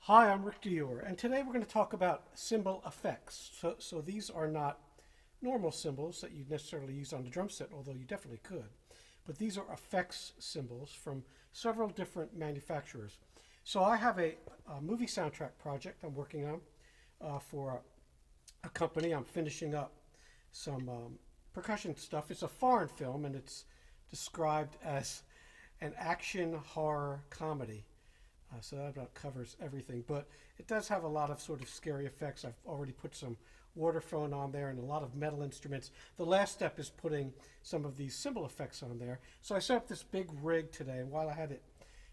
Hi, I'm Rick Dior, and today we're going to talk about cymbal effects. So these are not normal cymbals that you necessarily use on the drum set, although you definitely could. But these are effects cymbals from several different manufacturers. So I have a movie soundtrack project I'm working on for a company. I'm finishing up some percussion stuff. It's a foreign film, and it's described as an action horror comedy. So that about covers everything. But it does have a lot of sort of scary effects. I've already put some waterphone on there and a lot of metal instruments. The last step is putting some of these cymbal effects on there. So I set up this big rig today, and while I had it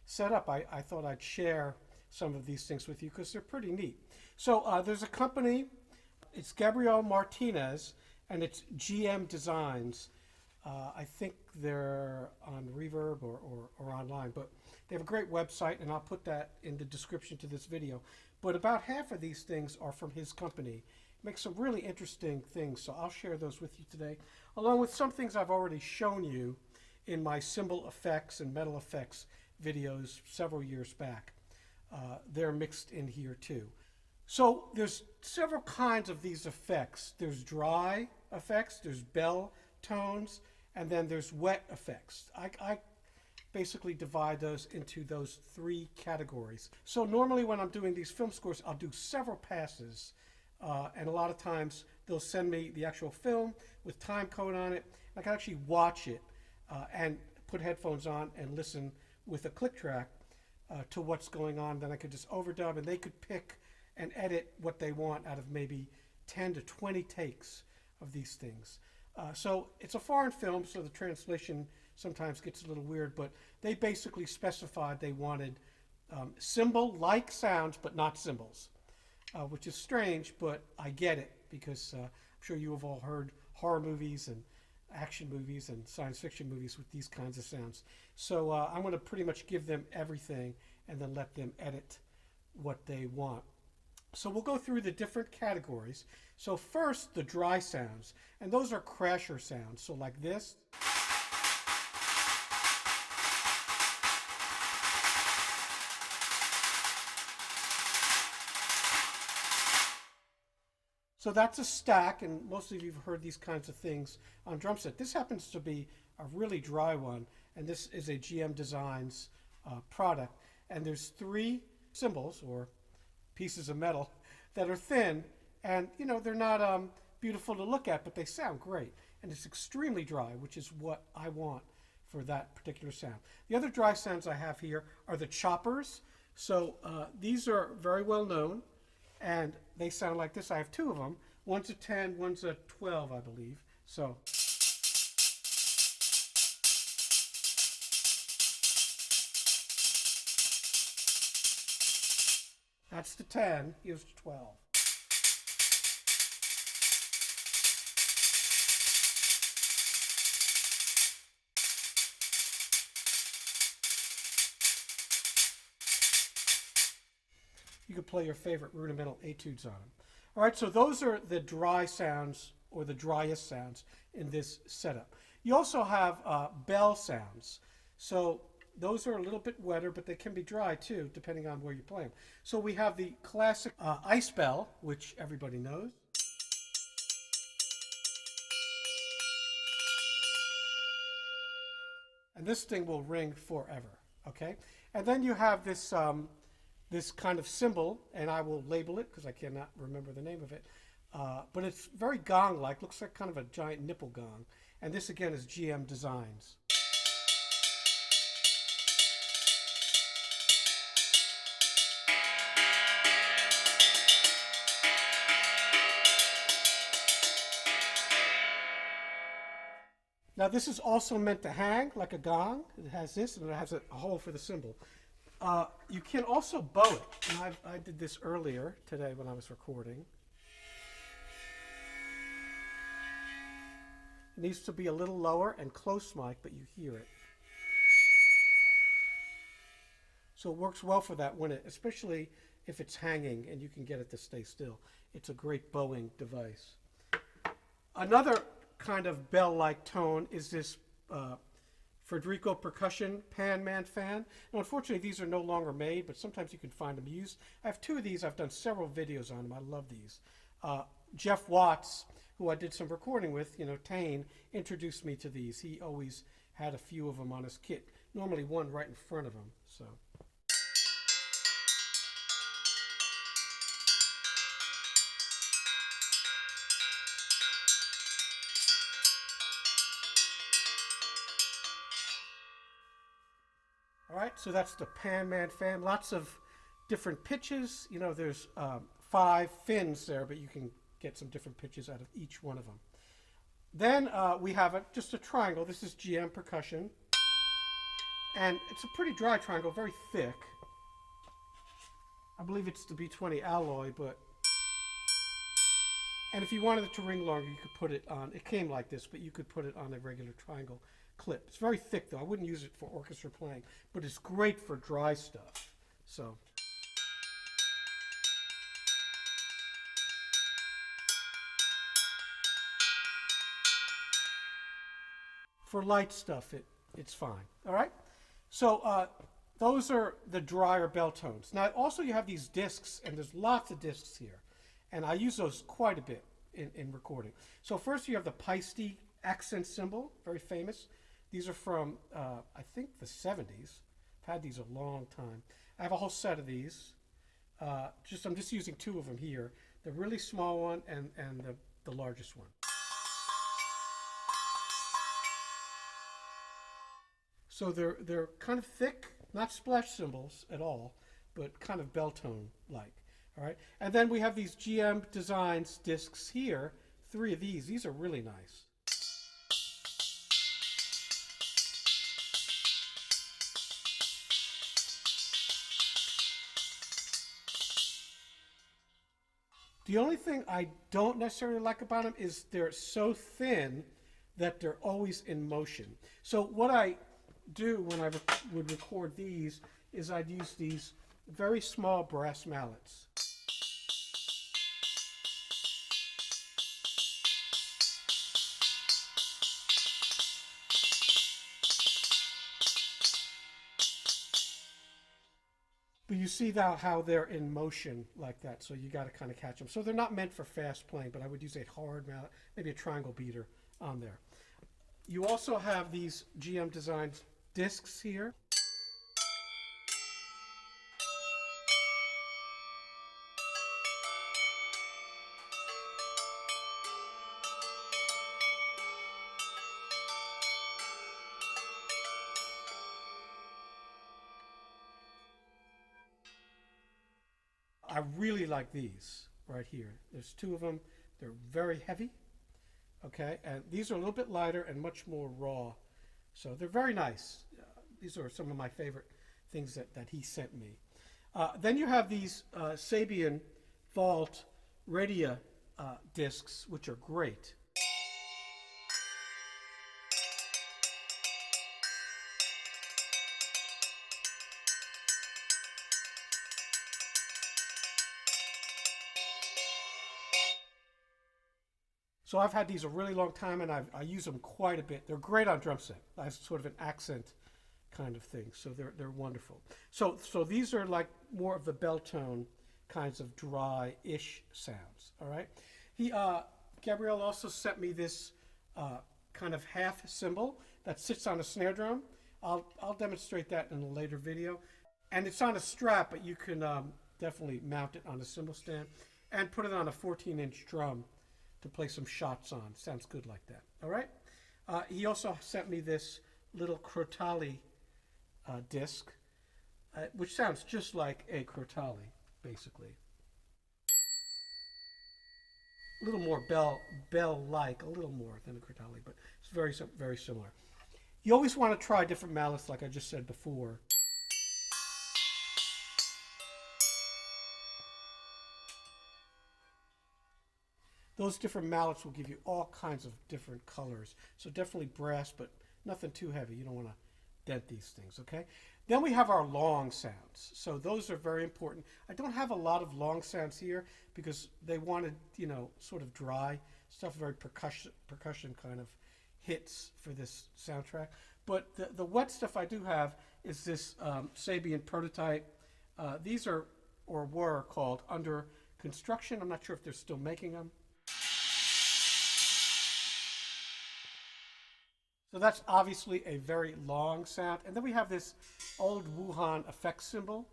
set up, I thought I'd share some of these things with you because they're pretty neat. So there's a company, it's Gabriel Martinez, and it's GM Designs. I think they're on Reverb or online, but they have a great website, and I'll put that in the description to this video. But about half of these things are from his company. He makes some really interesting things, so I'll share those with you today, along with some things I've already shown you in my cymbal effects and metal effects videos several years back. They're mixed in here too. So there's several kinds of these effects. There's dry effects, there's bell tones, and then there's wet effects. I basically divide those into those three categories. So normally when I'm doing these film scores, I'll do several passes, and a lot of times they'll send me the actual film with time code on it. I can actually watch it and put headphones on and listen with a click track to what's going on. Then I could just overdub, and they could pick and edit what they want out of maybe 10 to 20 takes of these things. So it's a foreign film, so the translation sometimes gets a little weird, but they basically specified they wanted cymbal-like sounds, but not cymbals, which is strange, but I get it, because I'm sure you have all heard horror movies and action movies and science fiction movies with these kinds of sounds. So I'm going to pretty much give them everything and then let them edit what they want. So we'll go through the different categories. So first, the dry sounds, and those are crasher sounds. So like this. So that's a stack, and most of you have heard these kinds of things on drum set. This happens to be a really dry one, and this is a GM Designs product. And there's three cymbals, or pieces of metal, that are thin, and they're not beautiful to look at, but they sound great, and it's extremely dry, which is what I want for that particular sound. The other dry sounds I have here are the choppers. So these are very well known, and they sound like this. I have two of them. One's a 10, one's a 12, I believe. So that's the 10, here's the 12. You could play your favorite rudimental etudes on them. All right, so those are the dry sounds, or the driest sounds in this setup. You also have bell sounds. So those are a little bit wetter, but they can be dry too, depending on where you play them. So we have the classic ice bell, which everybody knows. And this thing will ring forever, okay? And then you have this this kind of cymbal, and I will label it because I cannot remember the name of it. But it's very gong-like, looks like kind of a giant nipple gong. And this again is GM Designs. Now this is also meant to hang like a gong. It has this, and it has a hole for the cymbal. You can also bow it, and I did this earlier today when I was recording. It needs to be a little lower and close mic, but you hear it. So it works well for that, especially if it's hanging and you can get it to stay still. It's a great bowing device. Another kind of bell-like tone is this Federico Percussion Pan Man fan. Now, unfortunately, these are no longer made, but sometimes you can find them used. I have two of these. I've done several videos on them. I love these. Jeff Watts, who I did some recording with, Tane, introduced me to these. He always had a few of them on his kit, normally one right in front of him. So. All right, so that's the Pan Man fan. Lots of different pitches. There's 5 fins there, but you can get some different pitches out of each one of them. Then we have just a triangle. This is GM Percussion. And it's a pretty dry triangle, very thick. I believe it's the B20 alloy, but... And if you wanted it to ring longer, you could put it on... It came like this, but you could put it on a regular triangle clip. It's very thick, though. I wouldn't use it for orchestra playing, but it's great for dry stuff. So... For light stuff, it's fine. All right? So those are the drier bell tones. Now, also you have these discs, and there's lots of discs here. And I use those quite a bit in recording. So first you have the Paiste accent cymbal, very famous. These are from, I think, the 70s. I've had these a long time. I have a whole set of these. I'm just using 2 of them here. The really small one and the largest one. So they're kind of thick, not splash cymbals at all, but kind of bell tone like. All right, and then we have these GM Designs discs here. 3 of these. These are really nice. The only thing I don't necessarily like about them is they're so thin that they're always in motion. So what I do when I would record these is I'd use these very small brass mallets. But you see now how they're in motion like that, so you got to kind of catch them. So they're not meant for fast playing, but I would use a hard mallet, maybe a triangle beater on there. You also have these GM Designs discs here. I really like these right here. There's 2 of them. They're very heavy. Okay, and these are a little bit lighter and much more raw. So they're very nice. These are some of my favorite things that he sent me. Then you have these Sabian Vault Radia discs, which are great. So I've had these a really long time, and I use them quite a bit. They're great on drum set. That's sort of an accent kind of thing. So they're wonderful. So these are like more of the bell tone kinds of dry-ish sounds. All right. Gabrielle also sent me this kind of half cymbal that sits on a snare drum. I'll demonstrate that in a later video. And it's on a strap, but you can definitely mount it on a cymbal stand and put it on a 14-inch drum to play some shots on. Sounds good like that. All right. He also sent me this little crotale disc, which sounds just like a crotale, basically. A little more bell-like, a little more than a crotale, but it's very similar. You always want to try different mallets, like I just said before. Those different mallets will give you all kinds of different colors. So definitely brass, but nothing too heavy. You don't want to dent these things, okay? Then we have our long sounds. So those are very important. I don't have a lot of long sounds here because they wanted, sort of dry stuff, very percussion kind of hits for this soundtrack. But the wet stuff I do have is this Sabian prototype. These are, or were, called Under Construction. I'm not sure if they're still making them. So that's obviously a very long sound. And then we have this old Wuhan effects cymbal,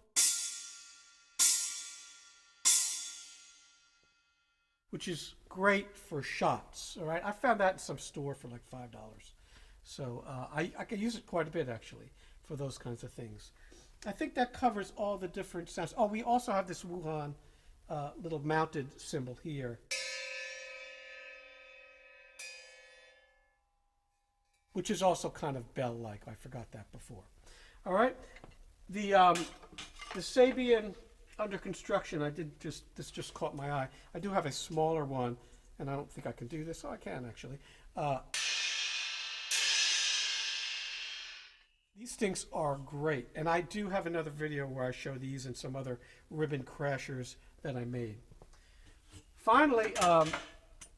which is great for shots. All right, I found that in some store for like $5. So I can use it quite a bit actually for those kinds of things. I think that covers all the different sounds. Oh, we also have this Wuhan little mounted cymbal here, which is also kind of bell-like. I forgot that before. All right, the Sabian Under Construction. This just caught my eye. I do have a smaller one, and I don't think I can do this. Oh, I can actually. These things are great, and I do have another video where I show these and some other ribbon crashers that I made. Finally,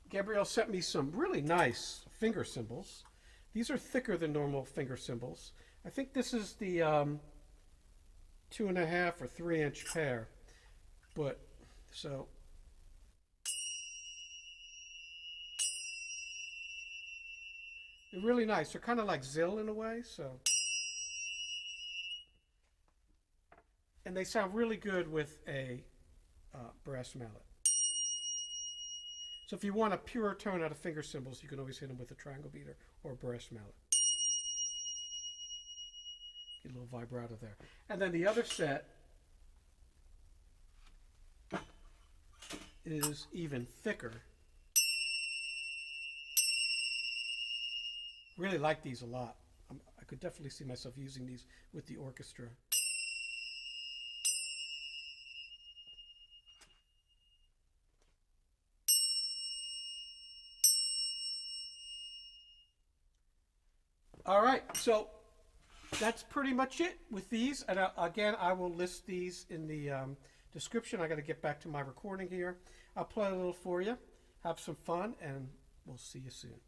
Gabrielle sent me some really nice finger cymbals. These are thicker than normal finger cymbals. I think this is the 2.5 or 3 inch pair, but so they're really nice. They're kind of like Zill in a way, so. And they sound really good with a brass mallet. So if you want a pure tone out of finger cymbals, you can always hit them with a triangle beater or a brass mallet. Get a little vibrato there. And then the other set is even thicker. Really like these a lot. I could definitely see myself using these with the orchestra. All right, so that's pretty much it with these. And again, I will list these in the description. I got to get back to my recording here. I'll play a little for you. Have some fun, and we'll see you soon.